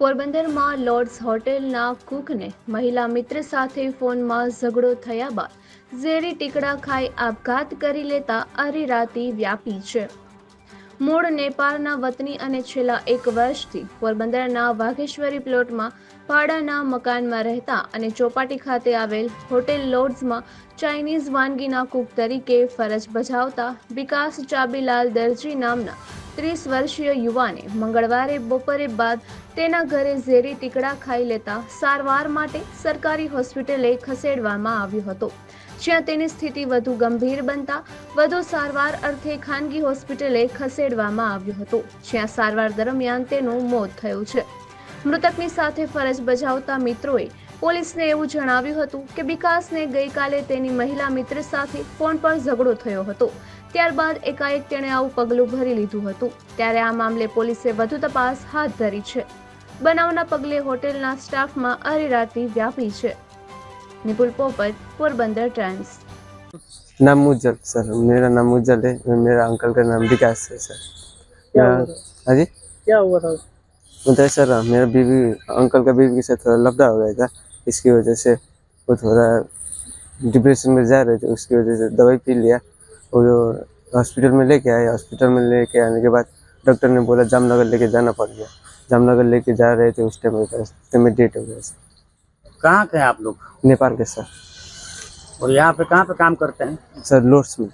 પોરબંદરમાં લોર્ડ્સ હોટેલના કુકને મહિલા મિત્ર સાથે ફોનમાં ઝઘડો થયા બાદ ઝેરી ટીકડા ખાઈ આપઘાત કરી લેતા અરેરાટી વ્યાપી છે। મૂળ નેપાળના વતની અને છેલ્લા 1 વર્ષથી પોરબંદરના વાઘેશ્વરી પ્લોટમાં ભાડાના મકાનમાં રહેતા અને ચોપાટી ખાતે આવેલ હોટેલ લોર્ડ્સમાં ચાઇનીઝ વાનગીના કુક તરીકે ફરજ બજાવતા વિકાસ ચાબીલાલ દરજી નામના 30 વર્ષીય યુવાને મંગળવારે બપોરે બાદ તેના ઘરે ઝેરી ટીકડા ખાઈ લેતા સારવાર માટે સરકારી હોસ્પિટલે ખસેડવામાં આવ્યો હતો, જ્યાં તેની સ્થિતિ વધુ ગંભીર બનતા વધુ સારવાર અર્થે ખાનગી હોસ્પિટલે ખસેડવામાં આવ્યો હતો, જ્યાં સારવાર દરમિયાન તેનું મોત થયું છે। મૃતકની સાથે ફરજ બજાવતા મિત્રોએ પોલીસને એવું જણાવ્યું હતું કે વિકાસને ગઈકાલે તેની મહિલા મિત્ર સાથે ફોન પર ઝઘડો થયો હતો, ત્યારબાદ એકાએક તેણે આવું પગલું ભરી લીધું હતું। ત્યારે આ મામલે પોલીસે વધુ તપાસ હાથ ધરી છે। બનાવના પગલે હોટેલના સ્ટાફમાં અરેરાટી વ્યાપી છે। નિપુલ પોપટ, પોરबंदर टाइम्स। नाम उज्जवल सर, मेरा नाम उज्जवल है। मेरा अंकल का नाम विकास है सर। हाँ जी, क्या हुआ था? बताइए सर, मेरा बीवी अंकल का बीवी के साथ थोड़ा लफड़ा हो गया था। इसकी वजह से वो थोड़ा डिप्रेशन में जा रहे थे, उसकी वजह से दवाई पी लिया। वो हॉस्पिटल में लेके आए। हॉस्पिटल में लेके आने के बाद डॉक्टर ने बोला जामनगर लेके जाना पड़ गया। जामनगर लेके जा रहे थे, उस टाइम में डेट हो गया सर। कहाँ के हैं आप लोग? नेपाल के सर। और यहाँ पे कहाँ पे काम करते हैं? सर लोर्ड्स में।